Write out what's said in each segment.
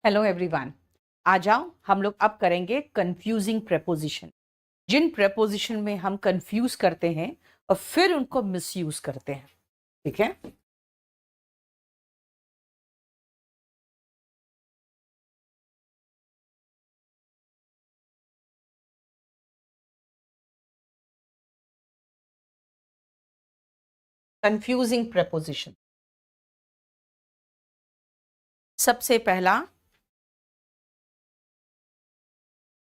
Hello everyone. आ जाओ, हम लोग अब करेंगे कंफ्यूजिंग प्रेपोजिशन। जिन प्रेपोजिशन में हम कंफ्यूज करते हैं और फिर उनको मिसयूज करते हैं। ठीक है, कंफ्यूजिंग प्रेपोजिशन। सबसे पहला,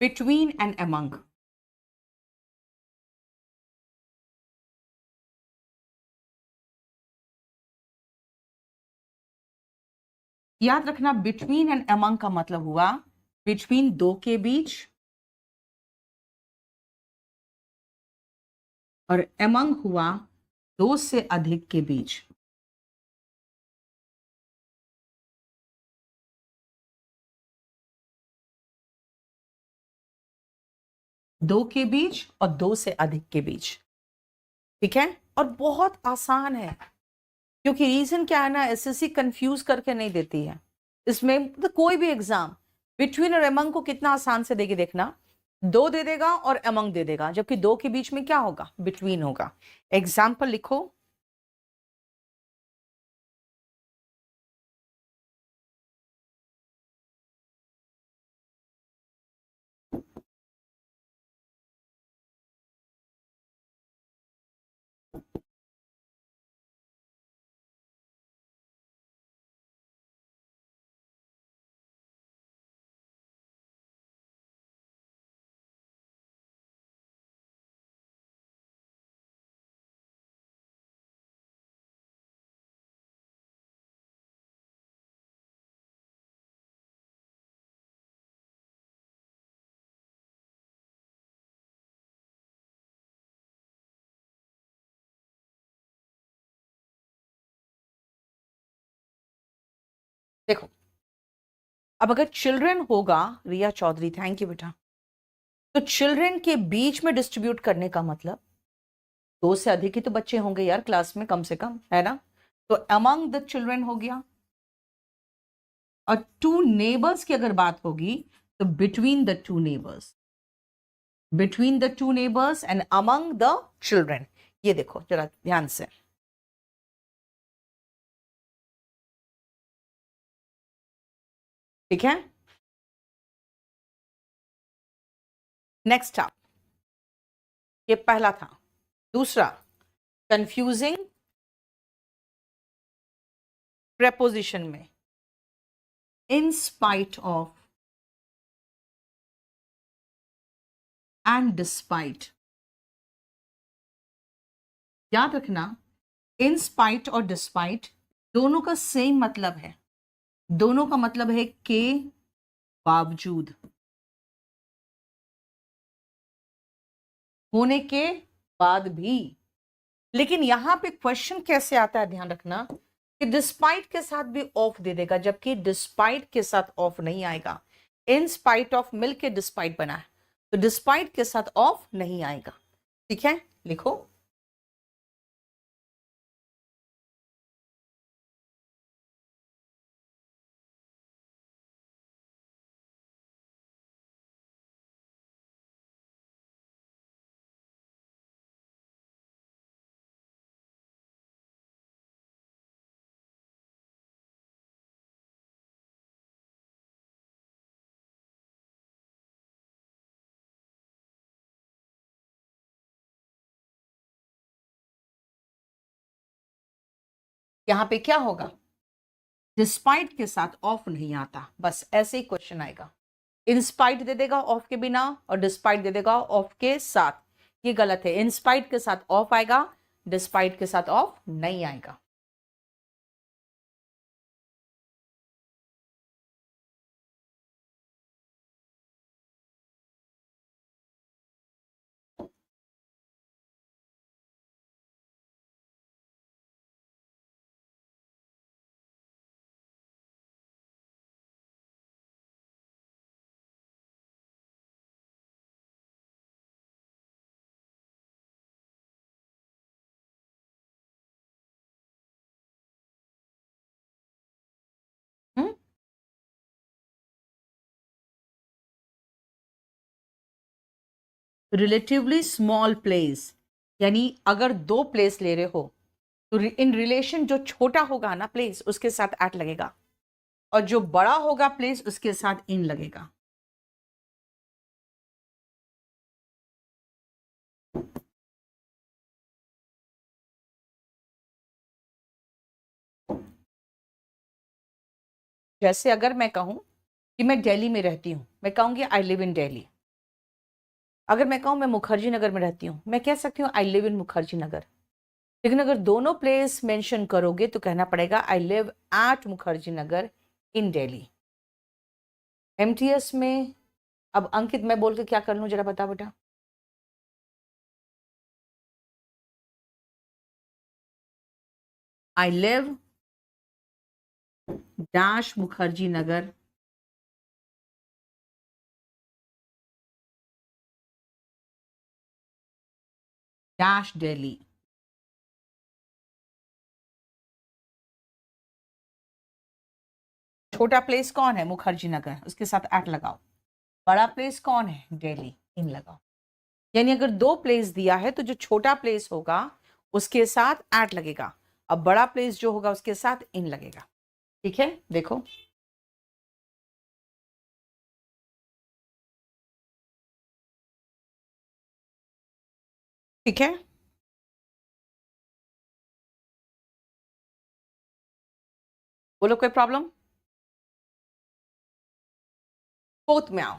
बिटवीन एंड अमंग। याद रखना, बिटवीन एंड अमंग का मतलब हुआ बिटवीन दो के बीच, और अमंग हुआ दो से अधिक के बीच। दो के बीच और दो से अधिक के बीच। ठीक है, और बहुत आसान है, क्योंकि रीजन क्या है ना, एसएससी कंफ्यूज करके नहीं देती है। इसमें मतलब कोई भी एग्जाम बिटवीन और अमंग को कितना आसान से देगी, देखना। दो दे देगा और अमंग दे देगा, जबकि दो के बीच में क्या होगा, बिटवीन होगा। एग्जाम्पल लिखो। देखो, अब अगर चिल्ड्रन होगा, रिया चौधरी, थैंक यू बेटा, तो चिल्ड्रन के बीच में डिस्ट्रीब्यूट करने का मतलब दो से अधिक ही तो बच्चे होंगे यार क्लास में, कम से कम, है ना। तो अमंग द चिल्ड्रन हो गया। और टू नेबर्स की अगर बात होगी तो between the two neighbours, between the two neighbours and among the children. ये देखो जरा ध्यान से। ठीक है, नेक्स्ट आप, ये पहला था। दूसरा, कंफ्यूजिंग प्रेपोजिशन में in spite of and despite. याद रखना, इन स्पाइट और डिस्पाइट दोनों का सेम मतलब है। दोनों का मतलब है के बावजूद, होने के बाद भी। लेकिन यहां पे क्वेश्चन कैसे आता है, ध्यान रखना कि डिस्पाइट के साथ भी ऑफ दे देगा, जबकि डिस्पाइट के साथ ऑफ नहीं आएगा। इन स्पाइट ऑफ मिलके डिस्पाइट बना है, तो डिस्पाइट के साथ ऑफ नहीं आएगा। ठीक है, लिखो। यहां पे क्या होगा, डिस्पाइट के साथ ऑफ नहीं आता, बस ऐसे ही क्वेश्चन आएगा। इंस्पाइट दे देगा ऑफ के बिना, और डिस्पाइट दे देगा ऑफ के साथ। ये गलत है, इंस्पाइट के साथ ऑफ आएगा, डिस्पाइट के साथ ऑफ नहीं आएगा। रिलेटिवली स्मॉल प्लेस, यानी अगर दो प्लेस ले रहे हो तो इन रिलेशन जो छोटा होगा ना प्लेस उसके साथ एट लगेगा, और जो बड़ा होगा प्लेस उसके साथ इन लगेगा। जैसे अगर मैं कहूं कि मैं दिल्ली में रहती हूं, मैं कहूंगी आई लिव इन दिल्ली। अगर मैं कहूं मैं मुखर्जी नगर में रहती हूं, मैं कह सकती हूँ I live in Mukherjee Nagar. लेकिन अगर दोनों प्लेस मेंशन करोगे तो कहना पड़ेगा I live at Mukherjee Nagar in Delhi. MTS में अब अंकित मैं बोल के क्या कर लूं, जरा बता बेटा। I live dash Mukherjee Nagar dash Delhi. छोटा प्लेस कौन है, मुखर्जी नगर, उसके साथ एट लगाओ। बड़ा प्लेस कौन है, दिल्ली, इन लगाओ। यानी अगर दो प्लेस दिया है तो जो छोटा प्लेस होगा उसके साथ एट लगेगा, अब बड़ा प्लेस जो होगा उसके साथ इन लगेगा। ठीक है, देखो ठीक है। बोलो कोई प्रॉब्लम। फोर्थ में आओ।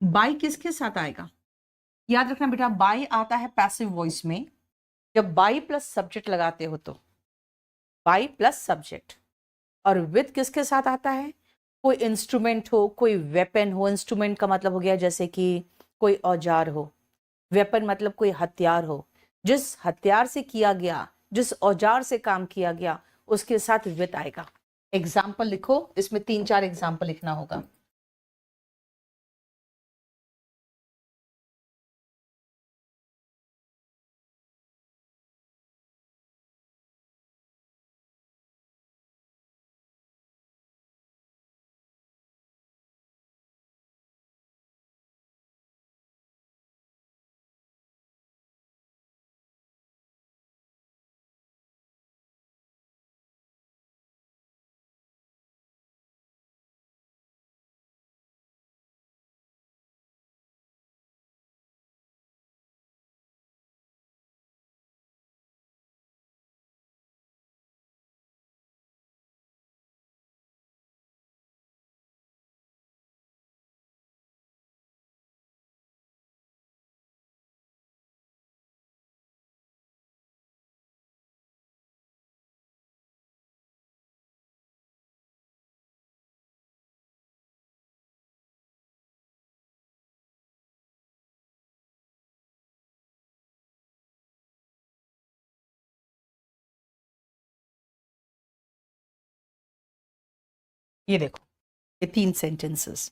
बाई किसके साथ आएगा, याद रखना बेटा, बाई आता है पैसिव वॉइस में। जब बाई प्लस सब्जेक्ट लगाते हो तो बाई प्लस सब्जेक्ट। और विद किसके साथ आता है, कोई इंस्ट्रूमेंट हो, कोई वेपन हो। इंस्ट्रूमेंट का मतलब हो गया जैसे कि कोई औजार हो, वेपन मतलब कोई हथियार हो। जिस हथियार से किया गया, जिस औजार से काम किया गया उसके साथ विद आएगा। एग्जाम्पल लिखो, इसमें 3-4 एग्जाम्पल लिखना होगा। ये देखो, ये 3 सेंटेंसेस।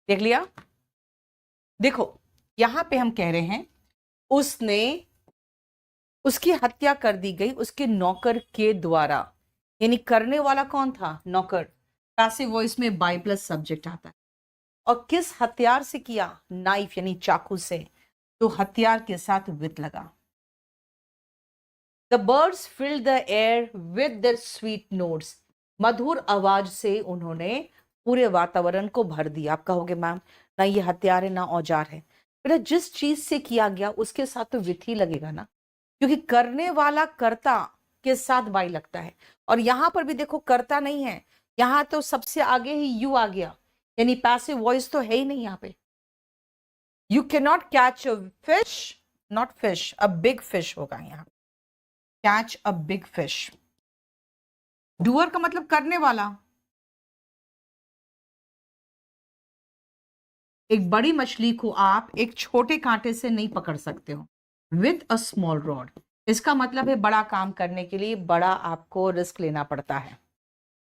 देख लिया। देखो यहां पे हम कह रहे हैं उसने, उसकी हत्या कर दी गई उसके नौकर के द्वारा। यानी करने वाला कौन था, नौकर। पैसिव वॉइस में बाई प्लस सब्जेक्ट आता है। और किस हथियार से किया? नाइफ यानी चाकू से, तो हथियार के साथ विथ लगा। The birds filled the air with their sweet notes, मधुर आवाज से उन्होंने पूरे वातावरण को भर दिया। आप कहोगे मैम ना ये हथियार है ना औजार है। बेटा जिस चीज से किया गया उसके साथ तो विथ ही लगेगा ना, क्योंकि करने वाला कर्ता के साथ वाई लगता है। और यहां पर भी देखो कर्ता नहीं है, यहां तो सबसे आगे ही यू आ गया, यानी पैसिव वॉइस तो है ही नहीं यहाँ पे। You can not catch a fish, not fish, a big fish होगा यहाँ, catch a big fish. Doer का मतलब करने वाला। एक बड़ी मछली को आप एक छोटे कांटे से नहीं पकड़ सकते हो, विथ अ स्मॉल रॉड। इसका मतलब है बड़ा काम करने के लिए बड़ा आपको रिस्क लेना पड़ता है।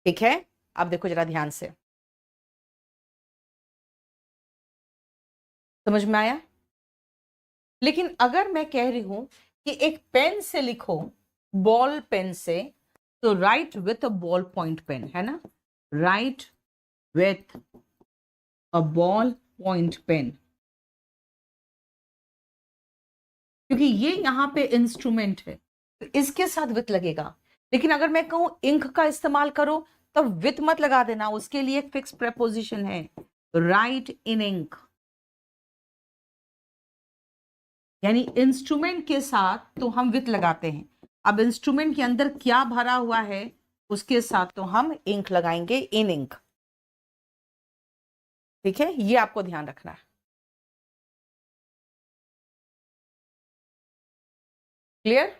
ठीक है, अब देखो जरा ध्यान से, समझ में आया? लेकिन अगर मैं कह रही हूं कि एक पेन से लिखो, बॉल पेन से, तो write with a ball point pen, है ना, write with a ball point pen, क्योंकि ये यहां पे इंस्ट्रूमेंट है तो इसके साथ विथ लगेगा। लेकिन अगर मैं कहूं इंक का इस्तेमाल करो तब विथ मत लगा देना, उसके लिए एक फिक्स प्रेपोजिशन है, राइट इन इंक, यानी इंस्ट्रूमेंट के साथ तो हम विथ लगाते हैं। अब इंस्ट्रूमेंट के अंदर क्या भरा हुआ है उसके साथ तो हम इंक लगाएंगे, इन इंक। ठीक है, ये आपको ध्यान रखना है। क्लियर?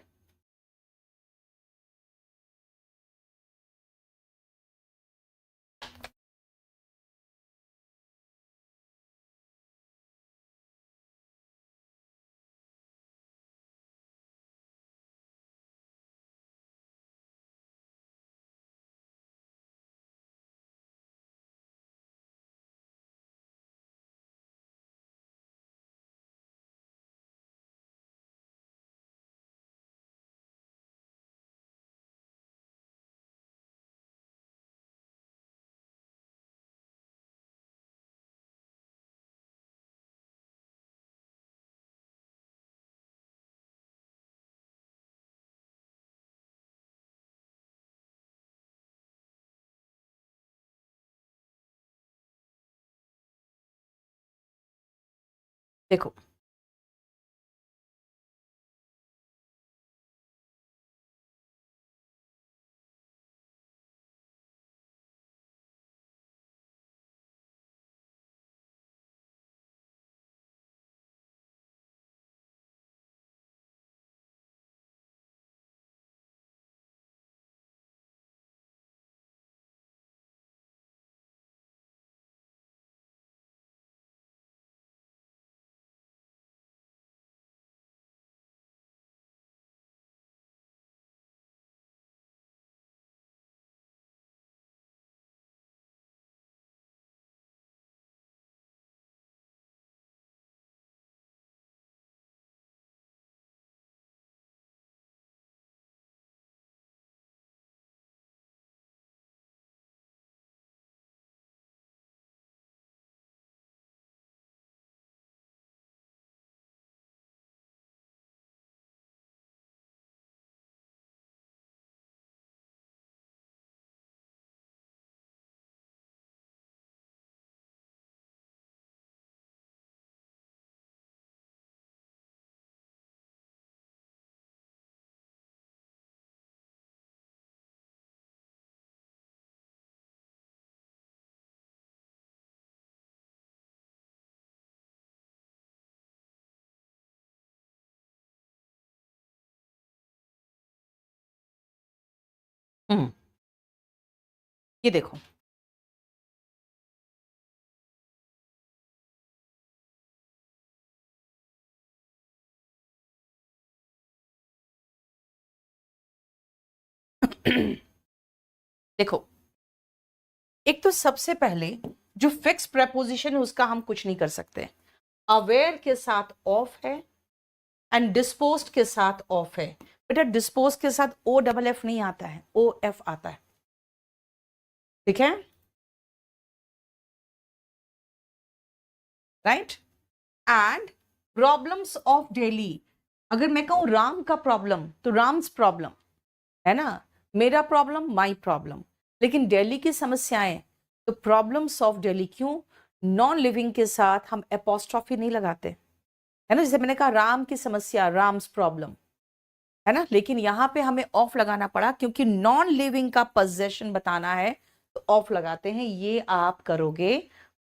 देखो हम्म, ये देखो देखो, एक तो सबसे पहले जो फिक्स प्रेपोजिशन है उसका हम कुछ नहीं कर सकते। अवेयर के साथ ऑफ है एंड डिस्पोज्ड के साथ ऑफ है। बेटा डिस्पोज के साथ ओ डबल एफ नहीं आता है, ओ एफ आता है। ठीक है, right. And problems of daily, अगर मैं कहूं राम का प्रॉब्लम तो राम्स प्रॉब्लम है ना, मेरा प्रॉब्लम माई प्रॉब्लम। लेकिन दिल्ली की समस्याएं तो प्रॉब्लम्स ऑफ दिल्ली। क्यों? नॉन लिविंग के साथ हम एपोस्ट्रॉफी नहीं लगाते, है ना, जैसे मैंने कहा राम की समस्या, राम्स प्रॉब्लम, है ना, लेकिन यहां पे हमें ऑफ लगाना पड़ा क्योंकि नॉन लिविंग का पोजेशन बताना है तो ऑफ लगाते हैं। ये आप करोगे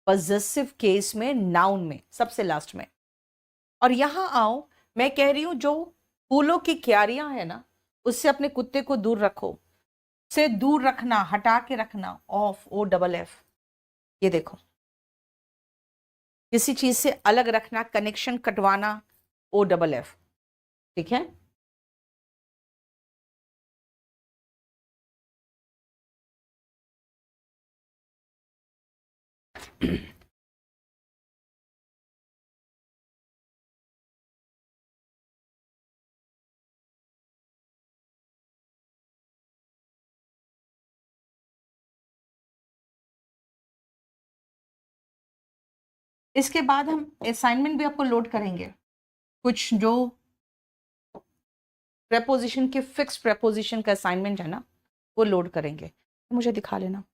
पॉजेसिव केस में, नाउन में, सबसे लास्ट में। और यहां आओ, मैं कह रही हूं जो फूलों की क्यारियां है ना, उससे अपने कुत्ते को दूर रखो, से दूर रखना, हटा के रखना, ऑफ, ओ डबल एफ। ये देखो, किसी चीज से अलग रखना, कनेक्शन कटवाना, ओ डबल एफ। ठीक है। इसके बाद हम असाइनमेंट भी आपको लोड करेंगे, कुछ जो प्रेपोजिशन के फिक्स प्रेपोजिशन का असाइनमेंट है ना, वो लोड करेंगे। मुझे दिखा लेना।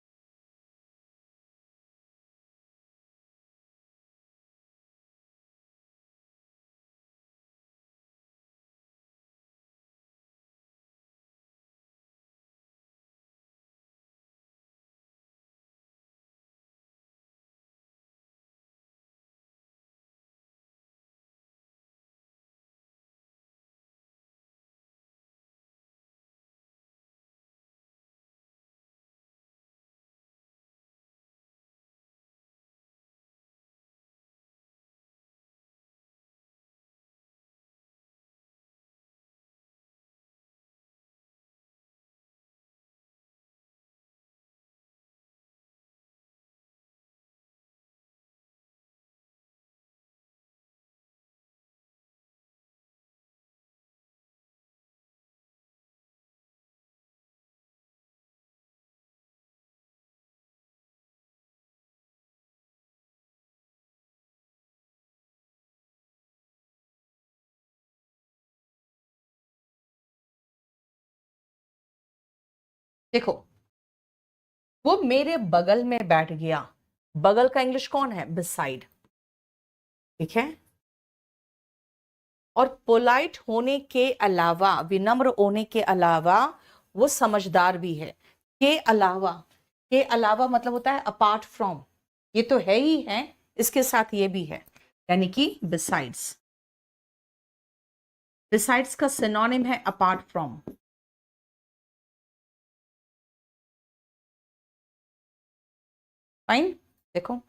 देखो, वो मेरे बगल में बैठ गया। बगल का इंग्लिश कौन है? बिसाइड। ठीक है। और पोलाइट होने के अलावा, विनम्र होने के अलावा, वो समझदार भी है। के अलावा, के अलावा मतलब होता है अपार्ट फ्रॉम। ये तो है ही है, इसके साथ ये भी है, यानी कि बिसाइड्स। बिसाइड्स का सिनोनिम है अपार्ट फ्रॉम। फाइन। देखो,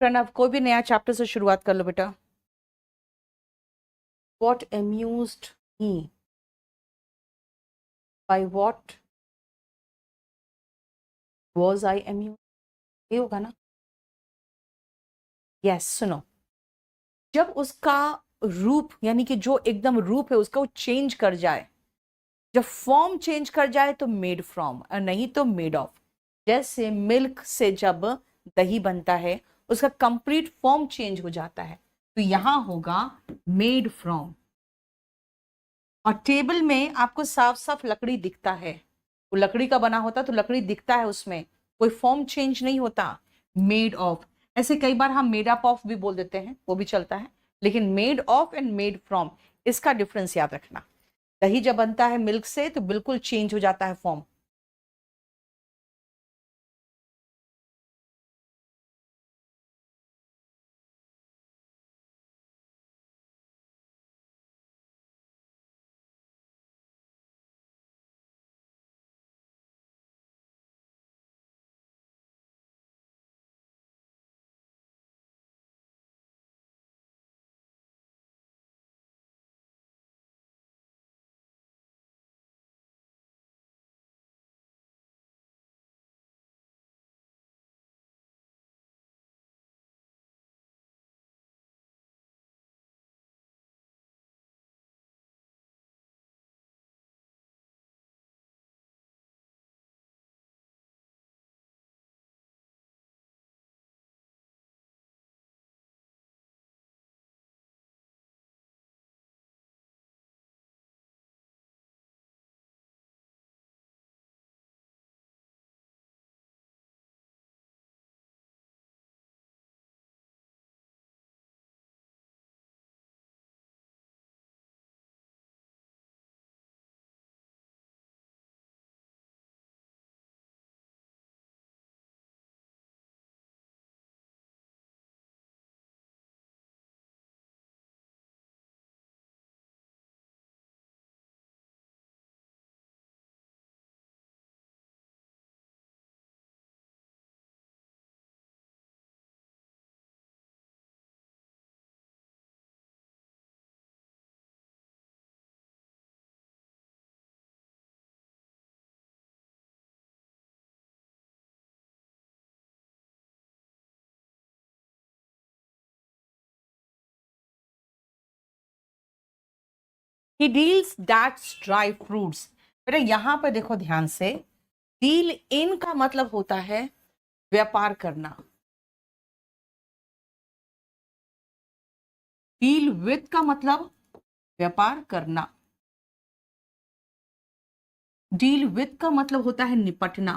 प्रणव, कोई भी नया चैप्टर से शुरुआत कर लो बेटा। What amused me? By what was I am you, ये होगा ना। यस, सुनो, जब उसका रूप यानी कि जो एकदम रूप है उसका वो चेंज कर जाए, जब फॉर्म चेंज कर जाए तो मेड फ्रॉम, और नहीं तो मेड ऑफ। जैसे मिल्क से जब दही बनता है उसका कंप्लीट फॉर्म चेंज हो जाता है, तो यहां होगा मेड फ्रॉम। और टेबल में आपको साफ साफ लकड़ी दिखता है, वो लकड़ी का बना होता तो लकड़ी दिखता है, उसमें कोई फॉर्म चेंज नहीं होता। मेड ऑफ, ऐसे कई बार हम मेड अप ऑफ भी बोल देते हैं, वो भी चलता है, लेकिन made of and made from, इसका डिफरेंस याद रखना। दही जब बनता है मिल्क से तो बिल्कुल चेंज हो जाता है form. He deals that's dry fruits. बेटा यहां पर देखो ध्यान से, डील इन का मतलब होता है व्यापार करना, डील विथ का मतलब व्यापार करना, डील विथ का मतलब होता है निपटना,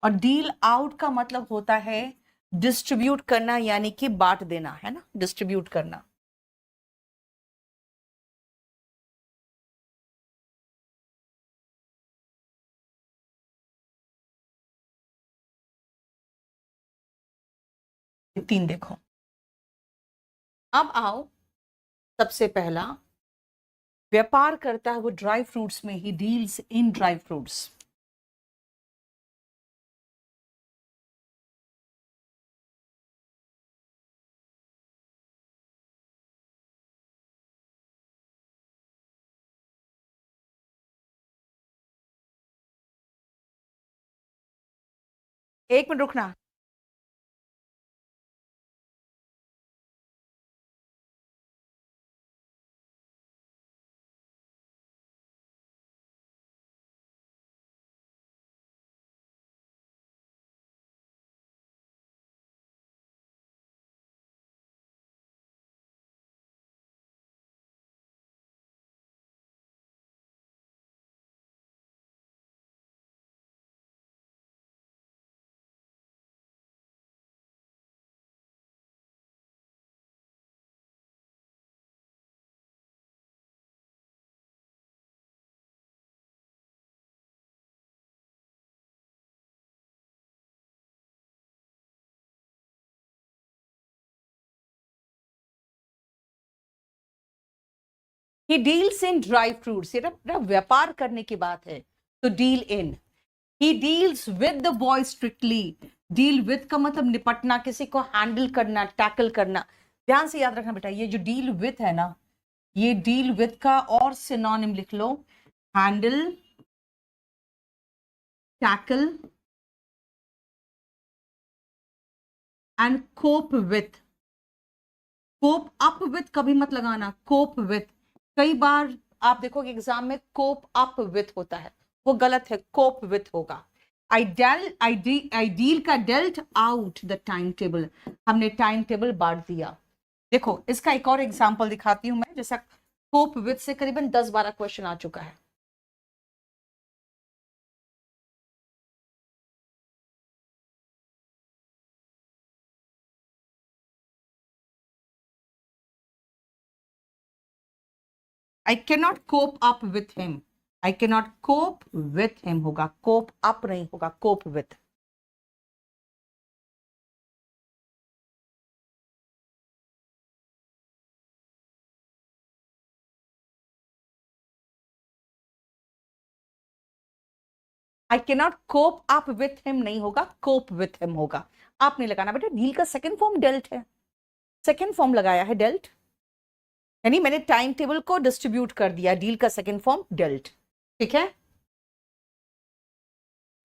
और डील आउट का मतलब होता है डिस्ट्रीब्यूट करना, यानी कि बांट देना, है ना, डिस्ट्रीब्यूट करना। ये तीन देखो। अब आओ, सबसे पहला व्यापार करता है वो ड्राई फ्रूट्स में, he deals in dry fruits. एक मिनट रुकना। He deals in dry fruits, ये ना व्यापार करने की बात है, तो deal in. He deals with the boy strictly, deal with का मतलब निपटना, किसी को हैंडल करना, टैकल करना। ध्यान से याद रखना बेटा, ये जो डील विद है ना, ये डील विद का और सिनोनिम लिख लो, handle tackle and cope with. Cope up with कभी मत लगाना, कोप विथ। कई बार आप देखोगे एग्जाम में कोप अप विथ होता है, वो गलत है, कोप विथ होगा। आइडियल का dealt out the time table, हमने टाइम टेबल बांट दिया। देखो इसका एक और एग्जांपल दिखाती हूं मैं, जैसा कोप विथ से करीबन 10-12 क्वेश्चन आ चुका है। I can not cope up with him, I can not cope with him होगा, कोप अप नहीं होगा, cope with. I can not cope up with him नहीं होगा, कोप विथ हिम होगा। आप नहीं लगाना बेटा, डील का सेकंड फॉर्म डेल्ट है, सेकंड फॉर्म लगाया है डेल्ट, यानी मैंने टाइम टेबल को डिस्ट्रीब्यूट कर दिया, डील का सेकंड फॉर्म डेल्ट। ठीक है,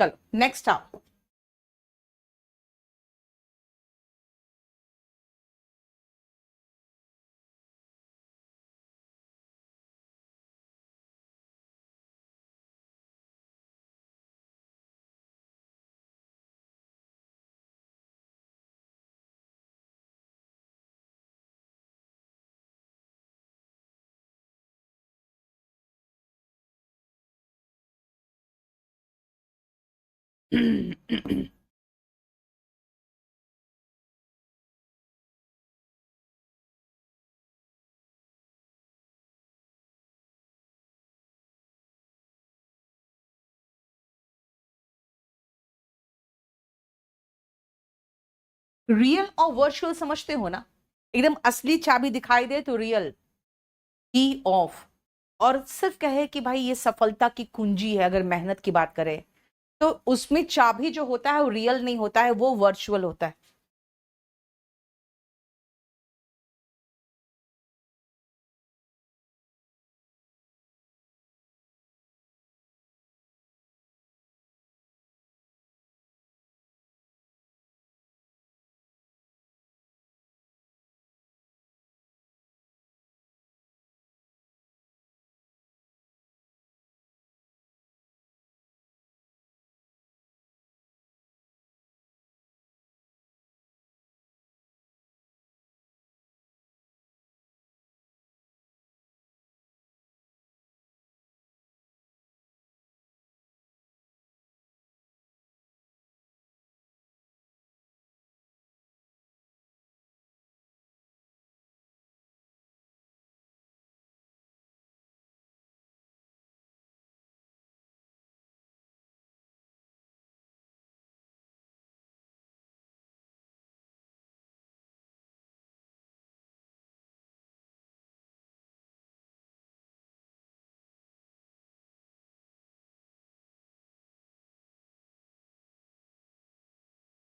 चलो नेक्स्ट आओ। रियल और वर्चुअल समझते हो ना, एकदम असली चाबी दिखाई दे तो रियल की ऑफ, और सिर्फ कहे कि भाई ये सफलता की कुंजी है, अगर मेहनत की बात करें तो उसमें चाबी जो होता है वो रियल नहीं होता है, वो वर्चुअल होता है।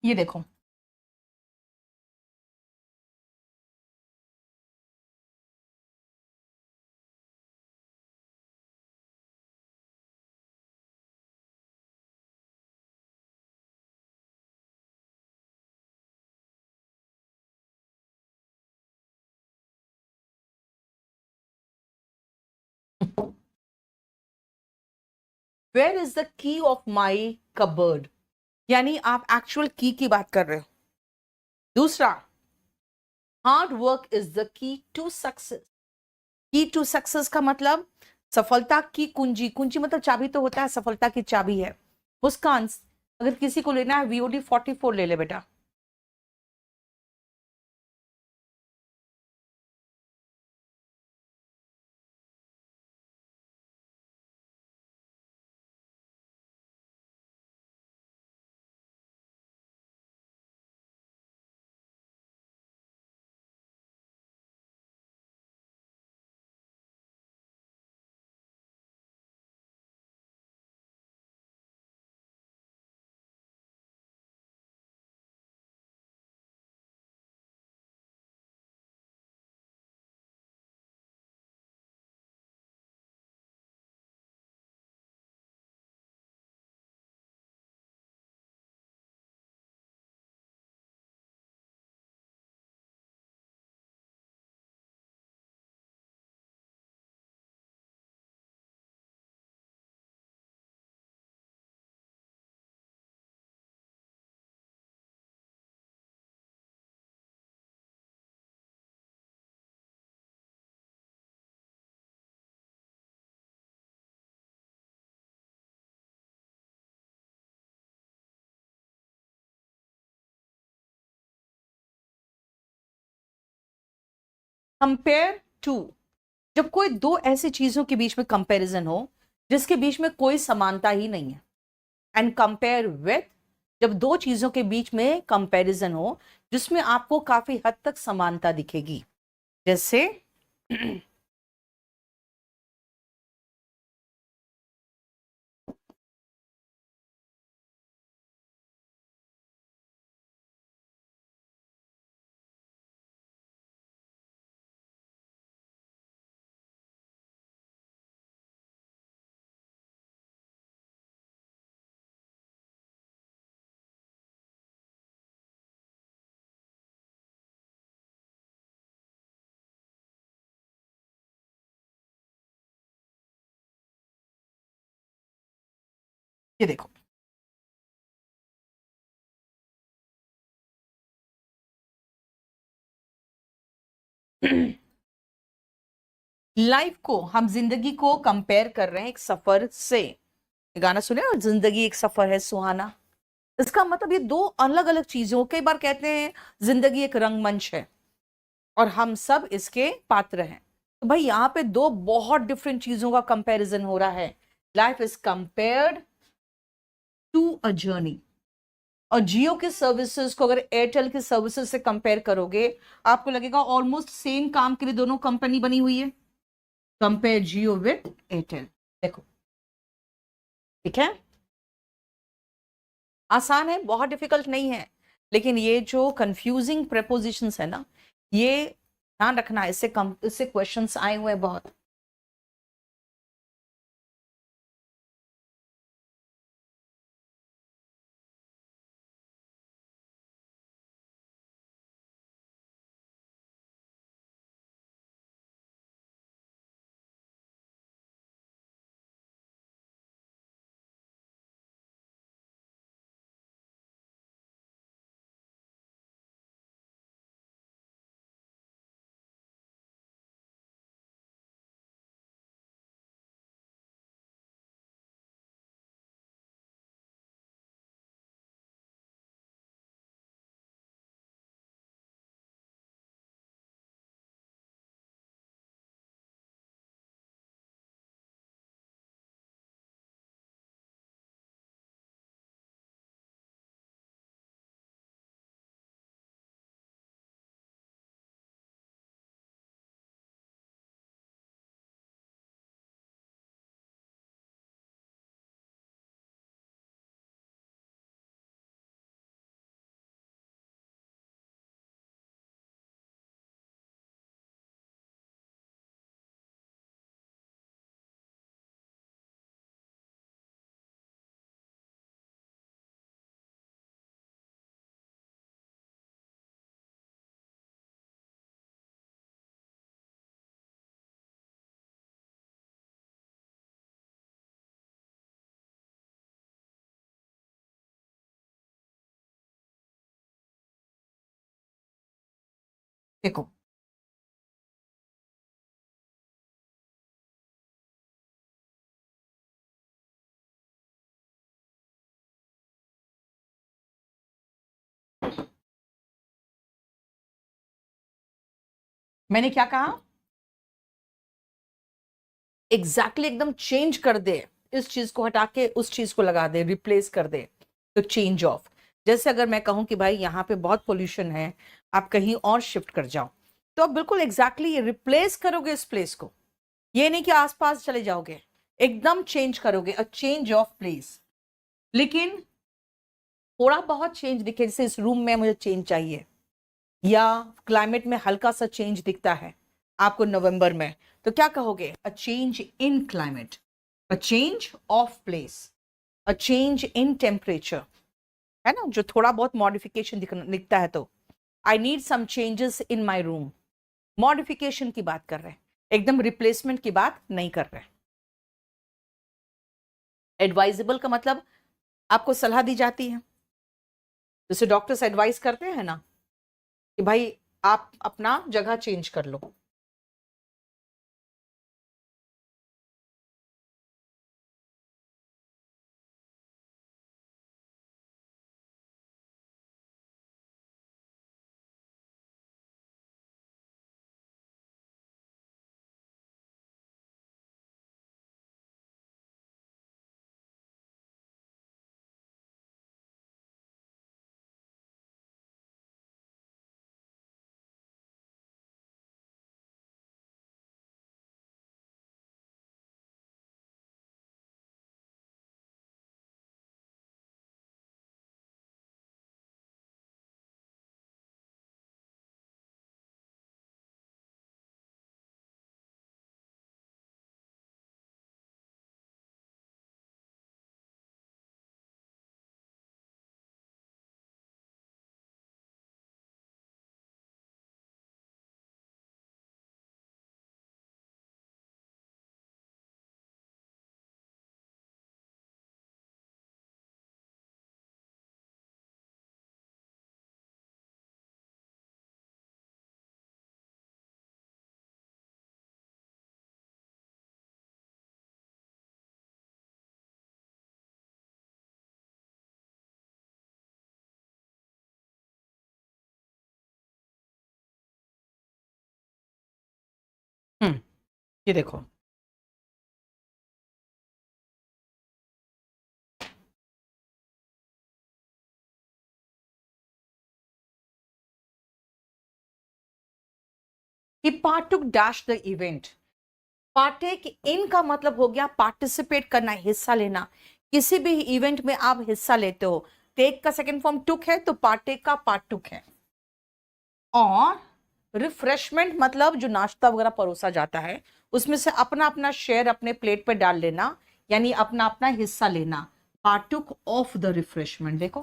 ये देखो, where is the key of my cupboard, यानी आप एक्चुअल की बात कर रहे हो। दूसरा, hard work is the key to success. Key to success का मतलब सफलता की कुंजी, कुंजी मतलब चाबी तो होता है, सफलता की चाबी है। मुस्कान, अगर किसी को लेना है VOD 44 ले ले बेटा। कंपेयर टू, जब कोई दो ऐसी चीजों के बीच में कंपैरिजन हो जिसके बीच में कोई समानता ही नहीं है। एंड कंपेयर विथ, जब दो चीजों के बीच में कंपैरिजन हो जिसमें आपको काफी हद तक समानता दिखेगी। जैसे ये देखो, लाइफ को, हम जिंदगी को कंपेयर कर रहे हैं एक सफर से। गाना सुने और जिंदगी एक सफर है सुहाना। इसका मतलब ये दो अलग अलग चीजों, कई बार कहते हैं जिंदगी एक रंगमंच है और हम सब इसके पात्र हैं। तो भाई यहाँ पे दो बहुत डिफरेंट चीजों का कंपैरिजन हो रहा है। Life is compared to a journey. और जियो के सर्विसेज को अगर एयरटेल के सर्विसेज से कंपेयर करोगे, आपको लगेगा ऑलमोस्ट सेम काम के लिए दोनों कंपनी बनी हुई है। Compare Jio with Airtel. देखो, ठीक है, आसान है, बहुत डिफिकल्ट नहीं है। लेकिन ये जो कंफ्यूजिंग प्रेपोजिशंस है ना, ये ध्यान रखना, इससे क्वेश्चंस आए हुए हैं बहुत। देखो, मैंने क्या कहा, एग्जैक्टली एकदम चेंज कर दे, इस चीज को हटा के उस चीज को लगा दे, रिप्लेस कर दे। तो चेंज ऑफ, जैसे अगर मैं कहूं कि भाई यहाँ पे बहुत पोल्यूशन है, आप कहीं और शिफ्ट कर जाओ, तो आप बिल्कुल एग्जैक्टली रिप्लेस करोगे इस प्लेस को। ये नहीं कि आसपास चले जाओगे, एकदम चेंज करोगे, अ चेंज ऑफ प्लेस। लेकिन थोड़ा बहुत चेंज दिखे, जैसे इस रूम में मुझे चेंज चाहिए, या क्लाइमेट में हल्का सा चेंज दिखता है आपको नवंबर में, तो क्या कहोगे, a change in climate, a change of place, a change in temperature, है ना, जो थोड़ा बहुत मॉडिफिकेशन दिखता है। तो I need some changes in my room, modification की बात कर रहे हैं, एकदम रिप्लेसमेंट की बात नहीं कर रहे हैं। एडवाइजेबल का मतलब आपको सलाह दी जाती है, जैसे डॉक्टर्स एडवाइस करते हैं ना कि भाई आप अपना जगह चेंज कर लो। ये देखो, he partook dash the event. Partake in का मतलब हो गया पार्टिसिपेट करना, हिस्सा लेना। किसी भी इवेंट में आप हिस्सा लेते हो, टेक का सेकंड फॉर्म टुक है, तो पार्टेक का पार्टुक है। और रिफ्रेशमेंट मतलब जो नाश्ता वगैरह परोसा जाता है, उसमें से अपना अपना शेयर अपने प्लेट पे डाल लेना, यानी अपना अपना हिस्सा लेना। पार्टुक ऑफ द रिफ्रेशमेंट। देखो,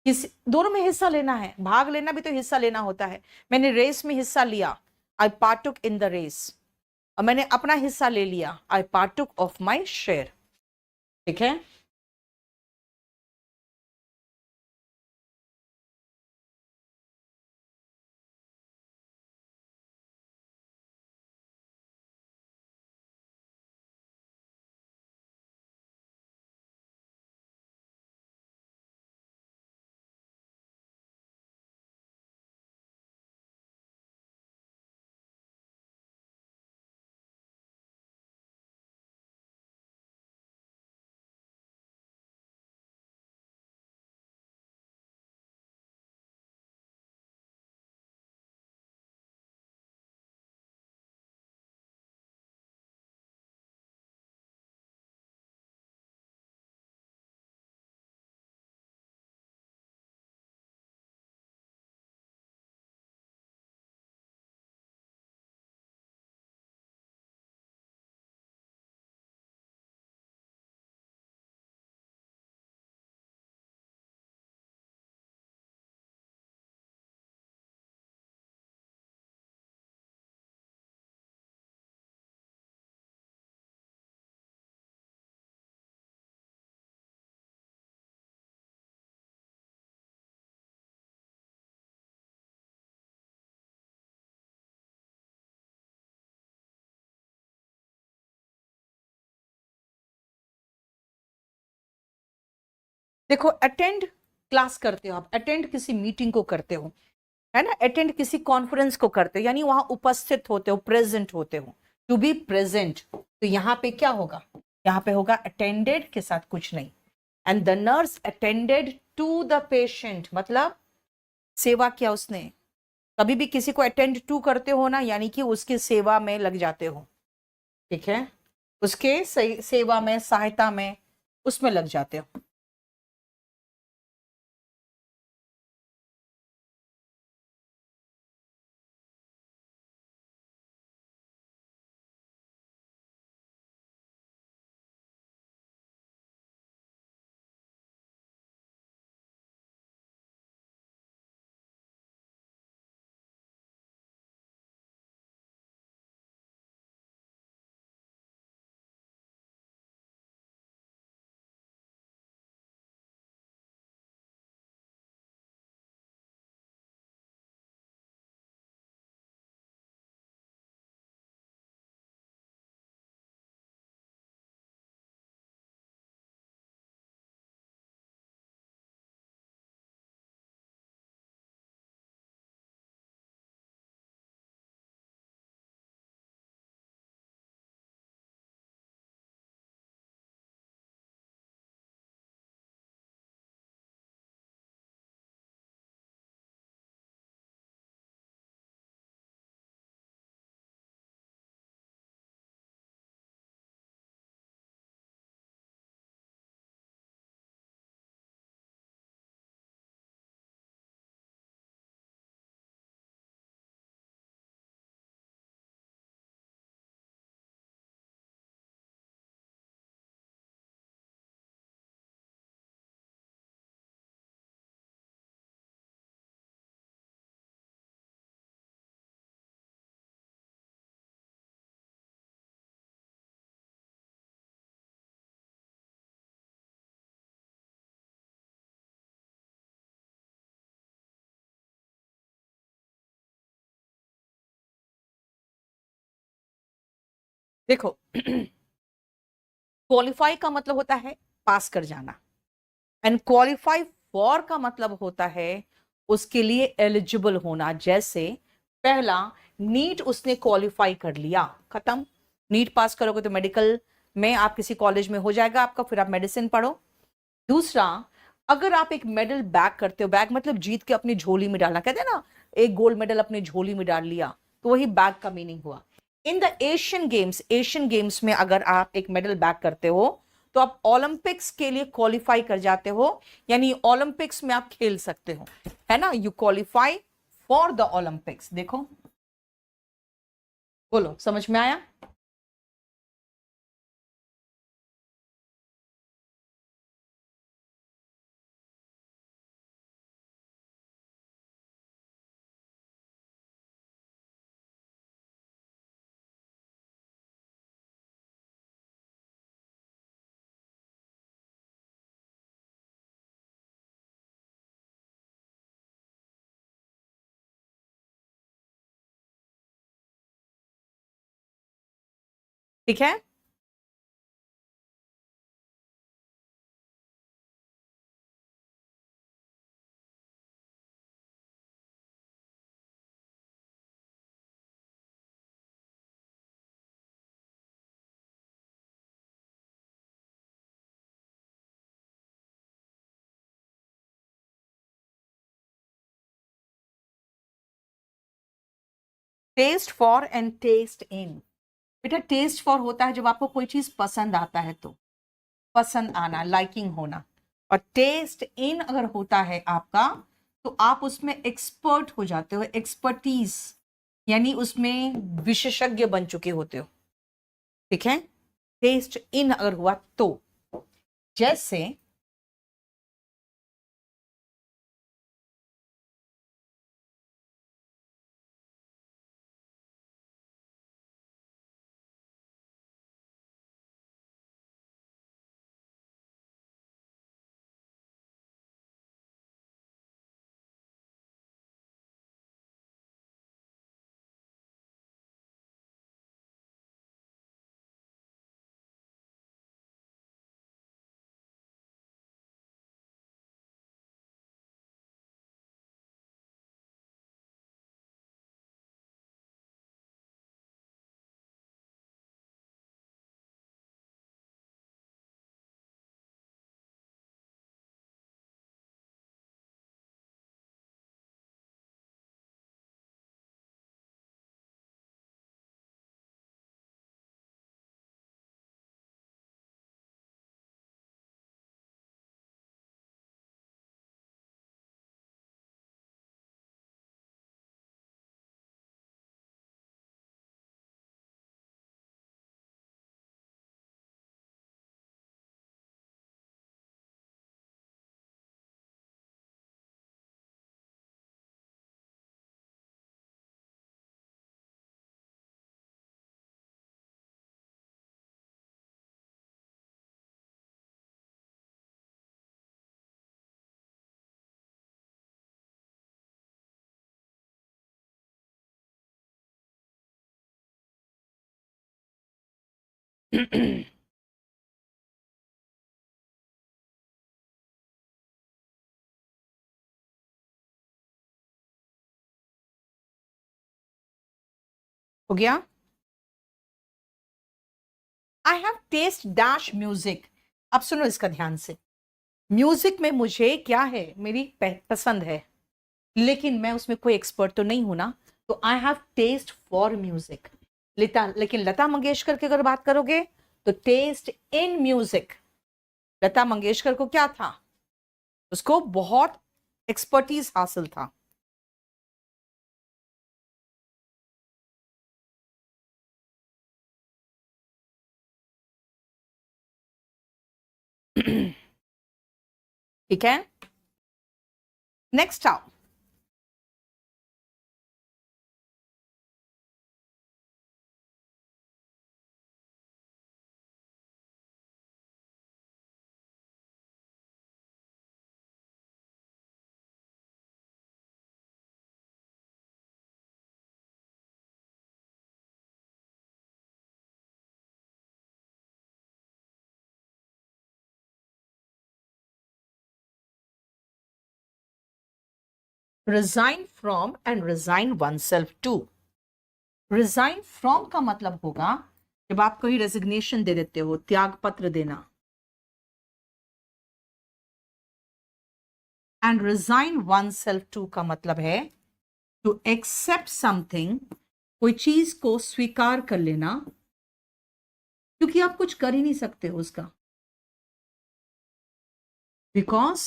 किसी दोनों में हिस्सा लेना है, भाग लेना भी तो हिस्सा लेना होता है। मैंने रेस में हिस्सा लिया, आई पार्टुक इन द रेस, और मैंने अपना हिस्सा ले लिया, आई पार्टुक ऑफ माई शेयर। ठीक है, देखो, अटेंड क्लास करते हो आप, अटेंड किसी मीटिंग को करते हो, है ना, अटेंड किसी कॉन्फ्रेंस को करते हो, यानी वहां उपस्थित होते हो, प्रेजेंट होते हो, टू बी प्रेजेंट। तो यहां पे क्या होगा, यहां पे होगा अटेंडेड के साथ कुछ नहीं। And the nurse attended to the patient, मतलब सेवा किया उसने। कभी भी किसी को अटेंड टू करते हो ना, यानी कि उसकी सेवा में लग जाते हो। ठीक है, उसके सेवा में, सहायता में, उसमें लग जाते हो। देखो, क्वालिफाई का मतलब होता है पास कर जाना, एंड क्वालिफाई फॉर का मतलब होता है उसके लिए एलिजिबल होना। जैसे पहला, नीट उसने क्वालिफाई कर लिया, खत्म। नीट पास करोगे तो मेडिकल में आप किसी कॉलेज में हो जाएगा आपका, फिर आप मेडिसिन पढ़ो। दूसरा, अगर आप एक मेडल बैग करते हो, बैग मतलब जीत के अपनी झोली में डालना, कहते हैं ना एक गोल्ड मेडल अपनी झोली में डाल लिया, तो वही बैग का मीनिंग हुआ। इन द एशियन गेम्स में अगर आप एक मेडल बैग करते हो तो आप ओलंपिक्स के लिए क्वालिफाई कर जाते हो, यानी ओलंपिक्स में आप खेल सकते हो, है ना, you qualify for the Olympics. देखो, बोलो समझ में आया? ठीक है। टेस्ट फॉर एंड टेस्ट इन। बेटा टेस्ट फॉर होता है जब आपको कोई चीज पसंद आता है, तो पसंद आना, लाइकिंग होना। और टेस्ट इन अगर होता है आपका, तो आप उसमें एक्सपर्ट हो जाते हो, एक्सपर्टीज, यानी उसमें विशेषज्ञ बन चुके होते हो। ठीक है, टेस्ट इन अगर हुआ तो, जैसे हो गया। I have taste dash music. अब सुनो इसका ध्यान से, म्यूजिक में मुझे क्या है, मेरी पसंद है, लेकिन मैं उसमें कोई एक्सपर्ट तो नहीं हूं ना, तो I have taste for music. लेकिन लता मंगेशकर की अगर बात करोगे तो taste in music. Lata Mangeshkar को क्या था, उसको बहुत एक्सपर्टीज हासिल था। ठीक है, नेक्स्ट आओ। Resign from and resign oneself to. Resign from का मतलब होगा जब आप कोई रेजिग्नेशन दे देते हो, त्याग पत्र देना, and resign oneself to का मतलब है टू एक्सेप्ट समथिंग, कोई चीज को स्वीकार कर लेना, क्योंकि आप कुछ कर ही नहीं सकते हो उसका, because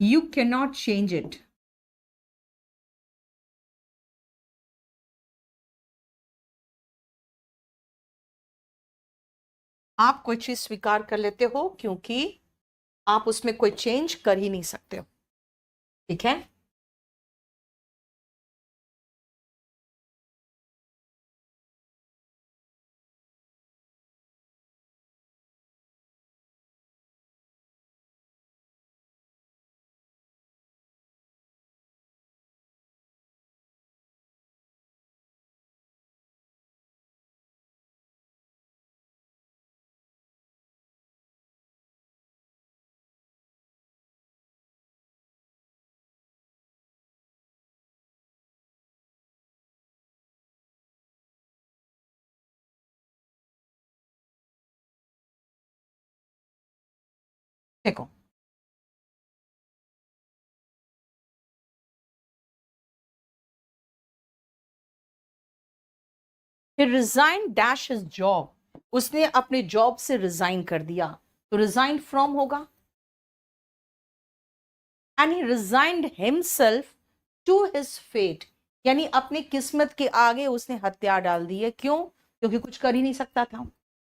you can not change it. आप कोई चीज स्वीकार कर लेते हो क्योंकि आप उसमें कोई चेंज कर ही नहीं सकते हो, ठीक है। देखो, फिर रिजाइन डैश हिज जॉब, उसने अपने जॉब से रिजाइन कर दिया, तो रिजाइन फ्रॉम होगा, and he resigned himself to his fate, यानी अपनी किस्मत के आगे उसने हत्या डाल दी है। क्यों? क्योंकि कुछ कर ही नहीं सकता था।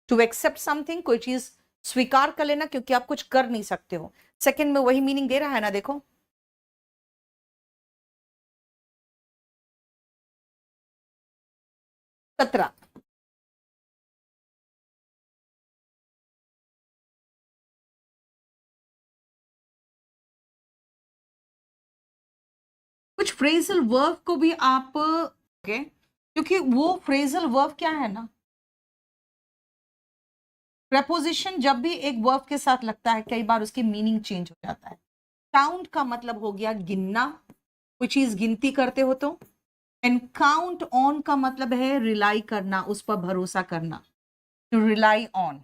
टू एक्सेप्ट समथिंग, कोई चीज स्वीकार कर लेना, क्योंकि आप कुछ कर नहीं सकते हो। सेकंड में वही मीनिंग दे रहा है ना, देखो। 17, कुछ फ्रेजल वर्ब को भी आप क्योंकि वो फ्रेजल वर्ब क्या है ना, प्रपोजिशन जब भी एक वर्ब के साथ लगता है कई बार उसकी मीनिंग चेंज हो जाता है। काउंट का मतलब हो गया गिनना, कोई चीज गिनती करते हो तो। एंड काउंट ऑन का मतलब है रिलाई करना, उस पर भरोसा करना, टू रिलाई ऑन।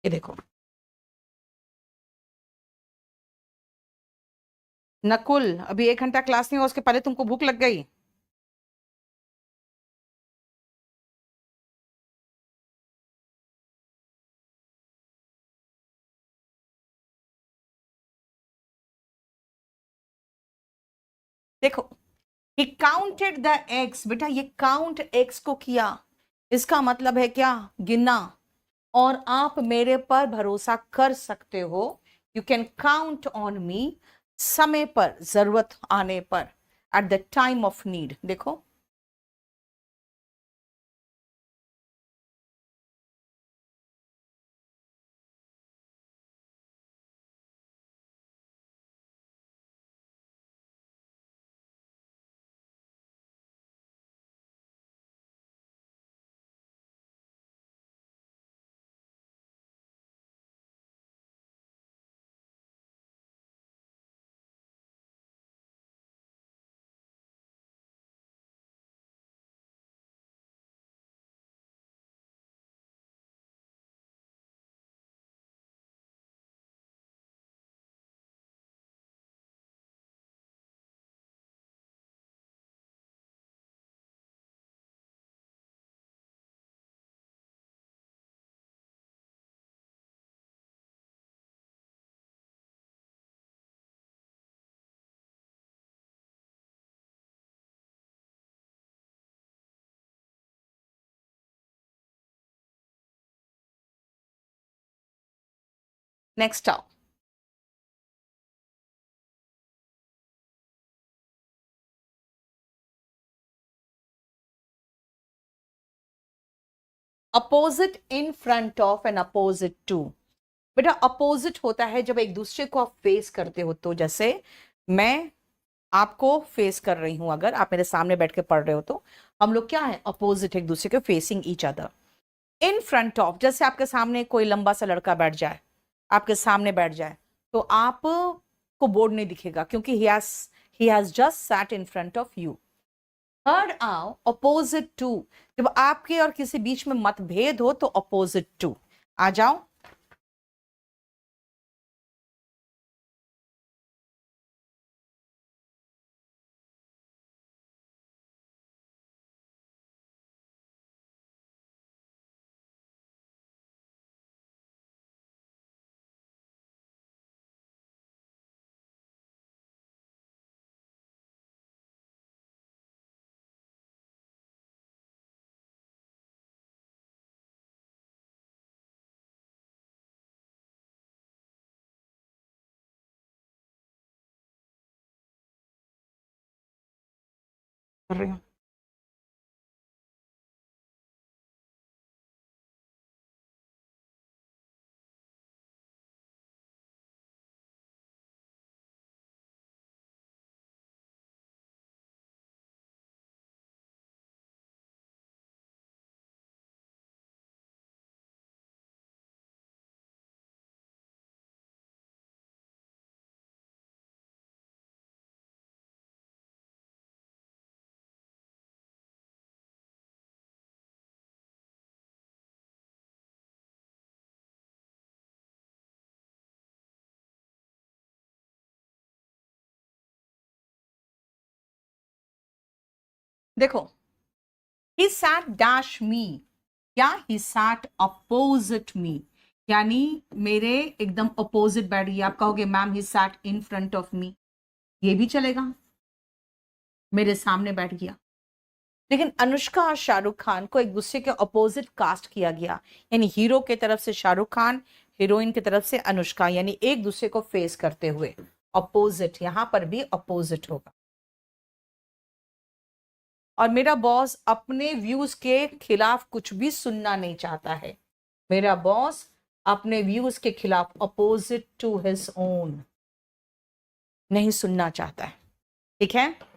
ये देखो, नकुल अभी 1 घंटा क्लास नहीं हुआ, उसके पहले तुमको भूख लग गई? देखो, he counted the eggs, बेटा ये काउंट एग्स को किया, इसका मतलब है क्या? गिना। और आप मेरे पर भरोसा कर सकते हो, you can count on me, समय पर, जरूरत आने पर, at the time of need. देखो, नेक्स्ट आओ। Opposite in front of and opposite to. बेटा अपोजिट होता है जब एक दूसरे को आप फेस करते हो, तो जैसे मैं आपको फेस कर रही हूं, अगर आप मेरे सामने बैठ के पढ़ रहे हो तो हम लोग क्या है, अपोजिट, एक दूसरे के facing each other. In front of, जैसे आपके सामने कोई लंबा सा लड़का बैठ जाए, आपके सामने बैठ जाए, तो आप को बोर्ड नहीं दिखेगा क्योंकि he has just sat in front of you. Third आओ अपोजिट टू, जब आपके और किसी बीच में मतभेद हो तो अपोजिट टू आ जाओ। कर रही हूं। देखो, ही सैट डैश मी या ही सैट अपोजिट मी, यानी मेरे एकदम अपोजिट बैठ गई। आप कहोगे ma'am he sat in front of me, ये भी चलेगा, मेरे सामने बैठ गया। लेकिन अनुष्का और शाहरुख खान को एक दूसरे के अपोजिट कास्ट किया गया, यानी हीरो के तरफ से शाहरुख खान, हीरोइन की तरफ से अनुष्का, यानी एक दूसरे को फेस करते हुए अपोजिट, यहां पर भी अपोजिट होगा। और मेरा बॉस अपने व्यूज के खिलाफ कुछ भी सुनना नहीं चाहता है। मेरा बॉस अपने व्यूज के खिलाफ, अपोजिट टू हिज ओन, नहीं सुनना चाहता है। ठीक है।